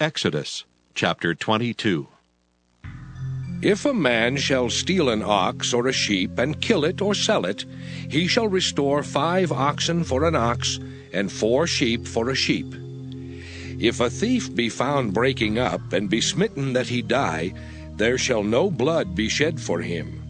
Exodus chapter 22. If a man shall steal an ox or a sheep, and kill it or sell it, he shall restore 5 oxen for an ox, and 4 sheep for a sheep. If a thief be found breaking up, and be smitten that he die, there shall no blood be shed for him.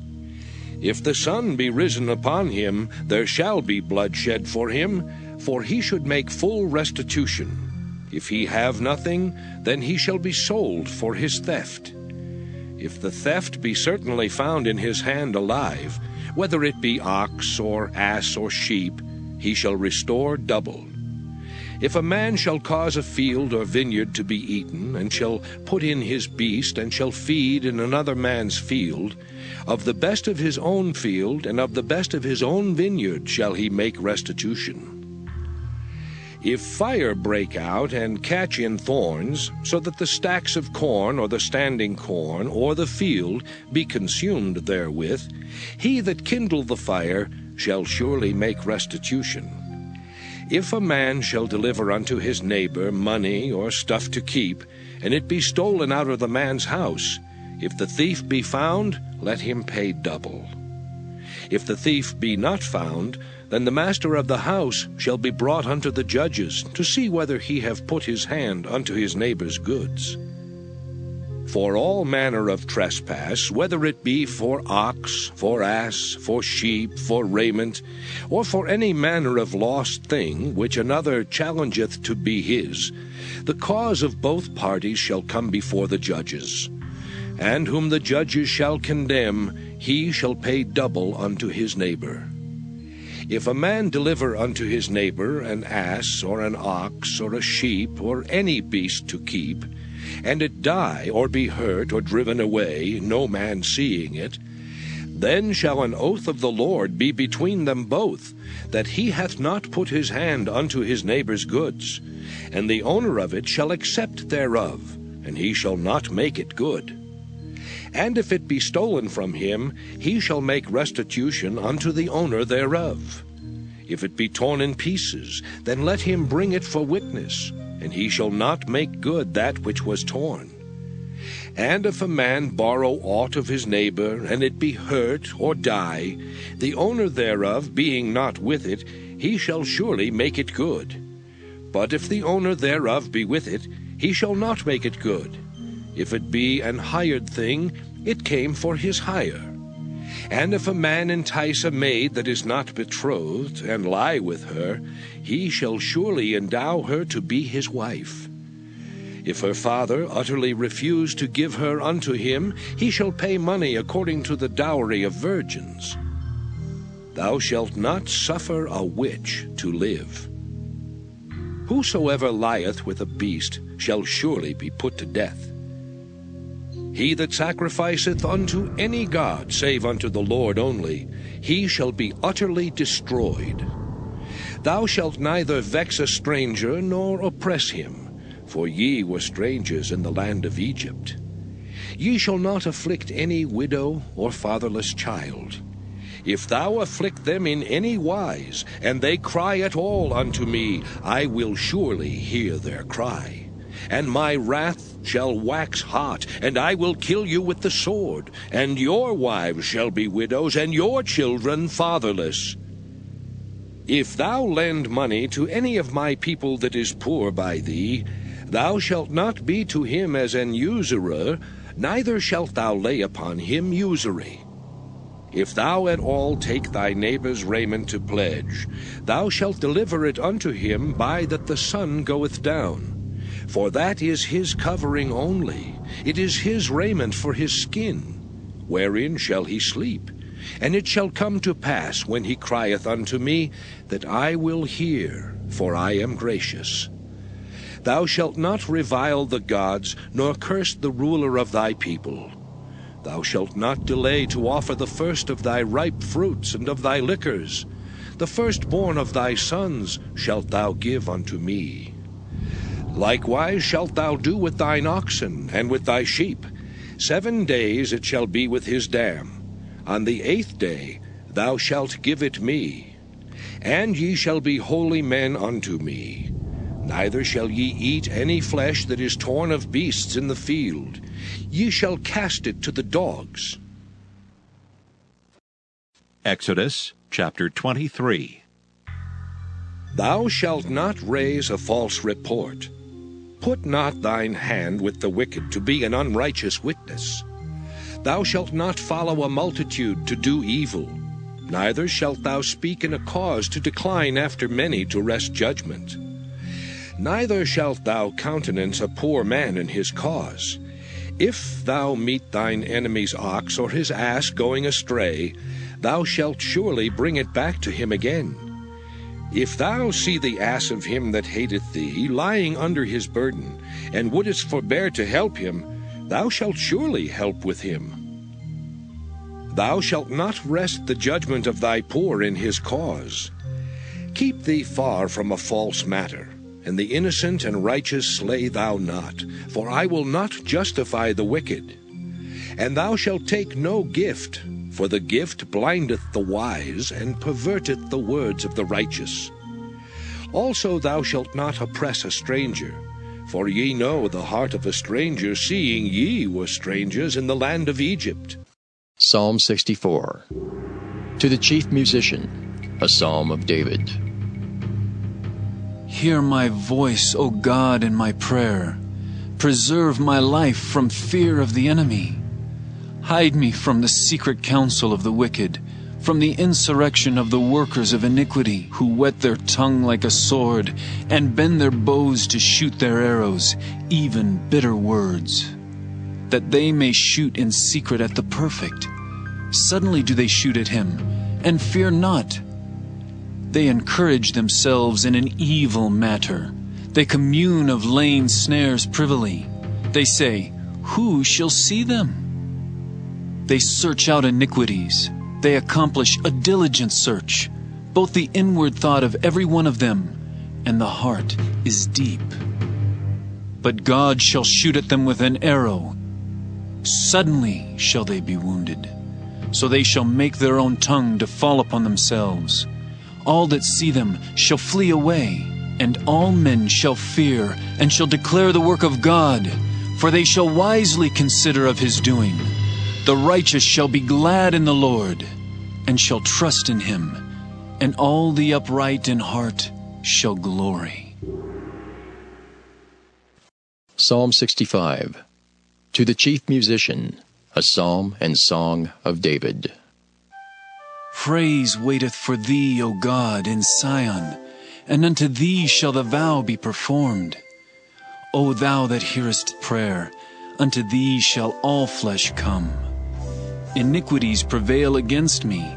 If the sun be risen upon him, there shall be blood shed for him, for he should make full restitution. If he have nothing, then he shall be sold for his theft. If the theft be certainly found in his hand alive, whether it be ox or ass or sheep, he shall restore double. If a man shall cause a field or vineyard to be eaten, and shall put in his beast, and shall feed in another man's field, of the best of his own field and of the best of his own vineyard shall he make restitution. If fire break out and catch in thorns, so that the stacks of corn or the standing corn or the field be consumed therewith, he that kindled the fire shall surely make restitution. If a man shall deliver unto his neighbor money or stuff to keep, and it be stolen out of the man's house, if the thief be found, let him pay double. If the thief be not found, then the master of the house shall be brought unto the judges, to see whether he have put his hand unto his neighbor's goods. For all manner of trespass, whether it be for ox, for ass, for sheep, for raiment, or for any manner of lost thing, which another challengeth to be his, the cause of both parties shall come before the judges. And whom the judges shall condemn, he shall pay double unto his neighbor. If a man deliver unto his neighbor an ass, or an ox, or a sheep, or any beast to keep, and it die, or be hurt, or driven away, no man seeing it, then shall an oath of the Lord be between them both, that he hath not put his hand unto his neighbor's goods, and the owner of it shall accept thereof, and he shall not make it good. And if it be stolen from him, he shall make restitution unto the owner thereof. If it be torn in pieces, then let him bring it for witness, and he shall not make good that which was torn. And if a man borrow aught of his neighbor, and it be hurt or die, the owner thereof being not with it, he shall surely make it good. But if the owner thereof be with it, he shall not make it good. If it be an hired thing, it came for his hire. And if a man entice a maid that is not betrothed, and lie with her, he shall surely endow her to be his wife. If her father utterly refuse to give her unto him, he shall pay money according to the dowry of virgins. Thou shalt not suffer a witch to live. Whosoever lieth with a beast shall surely be put to death. He that sacrificeth unto any god, save unto the Lord only, he shall be utterly destroyed. Thou shalt neither vex a stranger, nor oppress him, for ye were strangers in the land of Egypt. Ye shall not afflict any widow or fatherless child. If thou afflict them in any wise, and they cry at all unto me, I will surely hear their cry. And my wrath shall wax hot, and I will kill you with the sword, and your wives shall be widows, and your children fatherless. If thou lend money to any of my people that is poor by thee, thou shalt not be to him as an usurer, neither shalt thou lay upon him usury. If thou at all take thy neighbor's raiment to pledge, thou shalt deliver it unto him by that the sun goeth down. For that is his covering only, it is his raiment for his skin. Wherein shall he sleep? And it shall come to pass, when he crieth unto me, that I will hear, for I am gracious. Thou shalt not revile the gods, nor curse the ruler of thy people. Thou shalt not delay to offer the first of thy ripe fruits and of thy liquors. The firstborn of thy sons shalt thou give unto me. Likewise shalt thou do with thine oxen and with thy sheep. 7 days it shall be with his dam. On the 8th day thou shalt give it me. And ye shall be holy men unto me. Neither shall ye eat any flesh that is torn of beasts in the field. Ye shall cast it to the dogs. Exodus chapter 23. Thou shalt not raise a false report. Put not thine hand with the wicked to be an unrighteous witness. Thou shalt not follow a multitude to do evil, neither shalt thou speak in a cause to decline after many to wrest judgment. Neither shalt thou countenance a poor man in his cause. If thou meet thine enemy's ox or his ass going astray, thou shalt surely bring it back to him again. If thou see the ass of him that hateth thee lying under his burden, and wouldest forbear to help him, thou shalt surely help with him. Thou shalt not wrest the judgment of thy poor in his cause. Keep thee far from a false matter, and the innocent and righteous slay thou not, for I will not justify the wicked. And thou shalt take no gift, for the gift blindeth the wise, and perverteth the words of the righteous. Also thou shalt not oppress a stranger, for ye know the heart of a stranger, seeing ye were strangers in the land of Egypt. Psalm 64. To the chief musician, a psalm of David. Hear my voice, O God, in my prayer. Preserve my life from fear of the enemy. Hide me from the secret counsel of the wicked, from the insurrection of the workers of iniquity, who whet their tongue like a sword, and bend their bows to shoot their arrows, even bitter words, that they may shoot in secret at the perfect. Suddenly do they shoot at him, and fear not. They encourage themselves in an evil matter. They commune of laying snares privily. They say, who shall see them? They search out iniquities. They accomplish a diligent search. Both the inward thought of every one of them and the heart is deep. But God shall shoot at them with an arrow. Suddenly shall they be wounded. So they shall make their own tongue to fall upon themselves. All that see them shall flee away, and all men shall fear, and shall declare the work of God, for they shall wisely consider of his doing. The righteous shall be glad in the Lord, and shall trust in him, and all the upright in heart shall glory. Psalm 65. To the chief musician, a psalm and song of David. Praise waiteth for thee, O God, in Sion, and unto thee shall the vow be performed. O thou that hearest prayer, unto thee shall all flesh come. Iniquities prevail against me.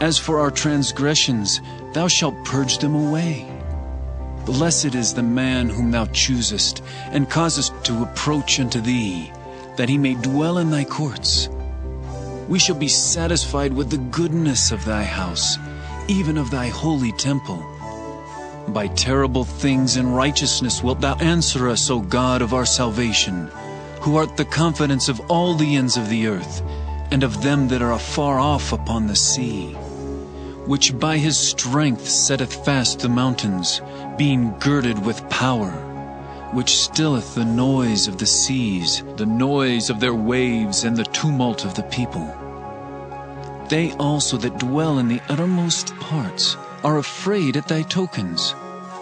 As for our transgressions, thou shalt purge them away. Blessed is the man whom thou choosest, and causest to approach unto thee, that he may dwell in thy courts. We shall be satisfied with the goodness of thy house, even of thy holy temple. By terrible things and righteousness wilt thou answer us, O God of our salvation, who art the confidence of all the ends of the earth, and of them that are afar off upon the sea, which by his strength setteth fast the mountains, being girded with power, which stilleth the noise of the seas, the noise of their waves, and the tumult of the people. They also that dwell in the uttermost parts are afraid at thy tokens.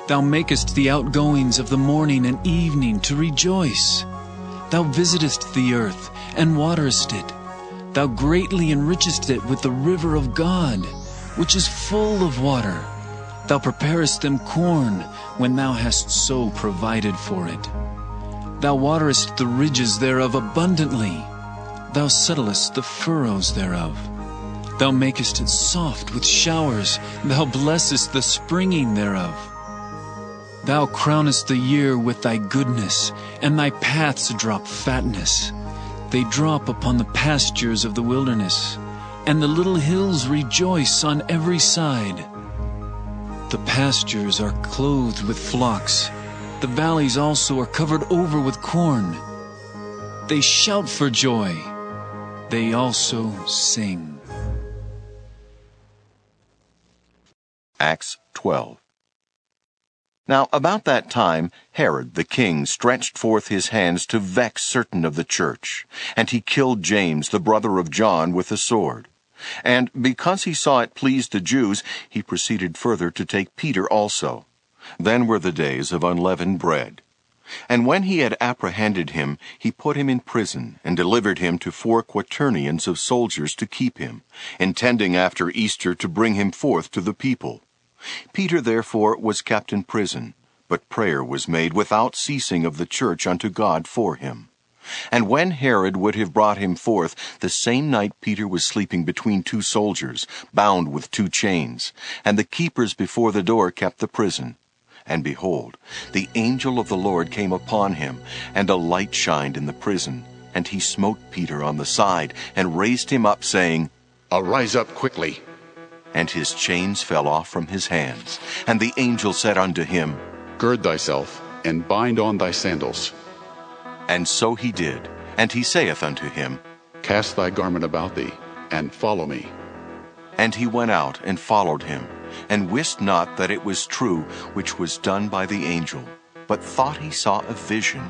Thou makest the outgoings of the morning and evening to rejoice. Thou visitest the earth, and waterest it. Thou greatly enrichest it with the river of God, which is full of water. Thou preparest them corn, when thou hast so provided for it. Thou waterest the ridges thereof abundantly. Thou settlest the furrows thereof. Thou makest it soft with showers. Thou blessest the springing thereof. Thou crownest the year with thy goodness, and thy paths drop fatness. They drop upon the pastures of the wilderness, and the little hills rejoice on every side. The pastures are clothed with flocks. The valleys also are covered over with corn. They shout for joy. They also sing. Acts 12. Now about that time Herod the king stretched forth his hands to vex certain of the church, and he killed James the brother of John with a sword. And because he saw it pleased the Jews, he proceeded further to take Peter also. Then were the days of unleavened bread. And when he had apprehended him, he put him in prison, and delivered him to 4 quaternions of soldiers to keep him, intending after Easter to bring him forth to the people. Peter therefore was kept in prison, but prayer was made without ceasing of the church unto God for him. And when Herod would have brought him forth, the same night Peter was sleeping between 2 soldiers, bound with 2 chains, and the keepers before the door kept the prison. And behold, the angel of the Lord came upon him, and a light shined in the prison. And he smote Peter on the side, and raised him up, saying, Arise up quickly. And his chains fell off from his hands. And the angel said unto him, Gird thyself, and bind on thy sandals. And so he did. And he saith unto him, Cast thy garment about thee, and follow me. And he went out and followed him, and wist not that it was true which was done by the angel, but thought he saw a vision.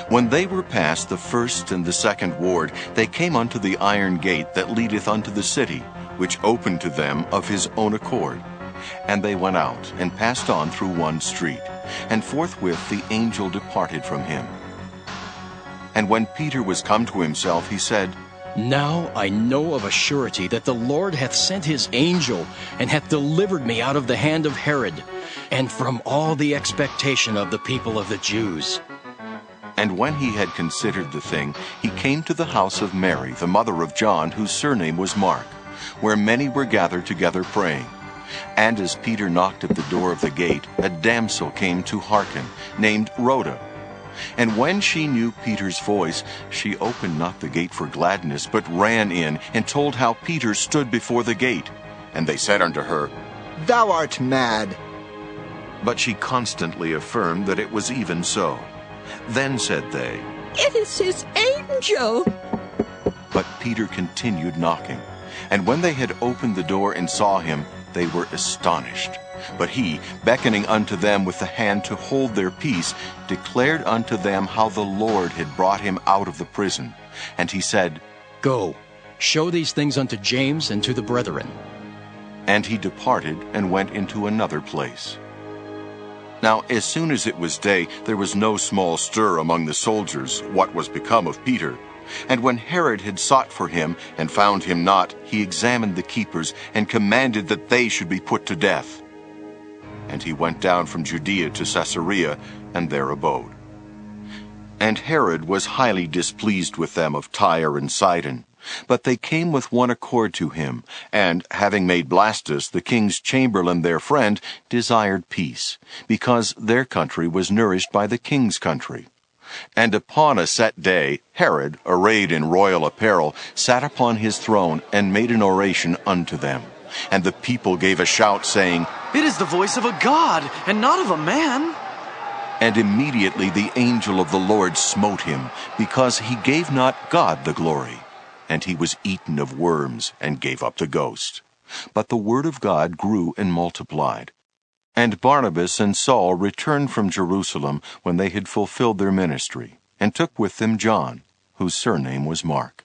When they were past the first and the second ward, they came unto the iron gate that leadeth unto the city, which opened to them of his own accord. And they went out, and passed on through one street, and forthwith the angel departed from him. And when Peter was come to himself, he said, Now I know of a surety that the Lord hath sent his angel, and hath delivered me out of the hand of Herod, and from all the expectation of the people of the Jews. And when he had considered the thing, he came to the house of Mary, the mother of John, whose surname was Mark, where many were gathered together praying. And as Peter knocked at the door of the gate, a damsel came to hearken, named Rhoda. And when she knew Peter's voice, she opened not the gate for gladness, but ran in, and told how Peter stood before the gate. And they said unto her, Thou art mad. But she constantly affirmed that it was even so. Then said they, It is his angel. But Peter continued knocking. And when they had opened the door and saw him, they were astonished. But he, beckoning unto them with the hand to hold their peace, declared unto them how the Lord had brought him out of the prison. And he said, Go, show these things unto James and to the brethren. And he departed and went into another place. Now as soon as it was day, there was no small stir among the soldiers, what was become of Peter. And when Herod had sought for him, and found him not, he examined the keepers, and commanded that they should be put to death. And he went down from Judea to Caesarea, and there abode. And Herod was highly displeased with them of Tyre and Sidon. But they came with one accord to him, and, having made Blastus, the king's chamberlain, their friend, desired peace, because their country was nourished by the king's country. And upon a set day, Herod, arrayed in royal apparel, sat upon his throne, and made an oration unto them. And the people gave a shout, saying, It is the voice of a god, and not of a man. And immediately the angel of the Lord smote him, because he gave not God the glory. And he was eaten of worms, and gave up the ghost. But the word of God grew and multiplied. And Barnabas and Saul returned from Jerusalem when they had fulfilled their ministry, and took with them John, whose surname was Mark.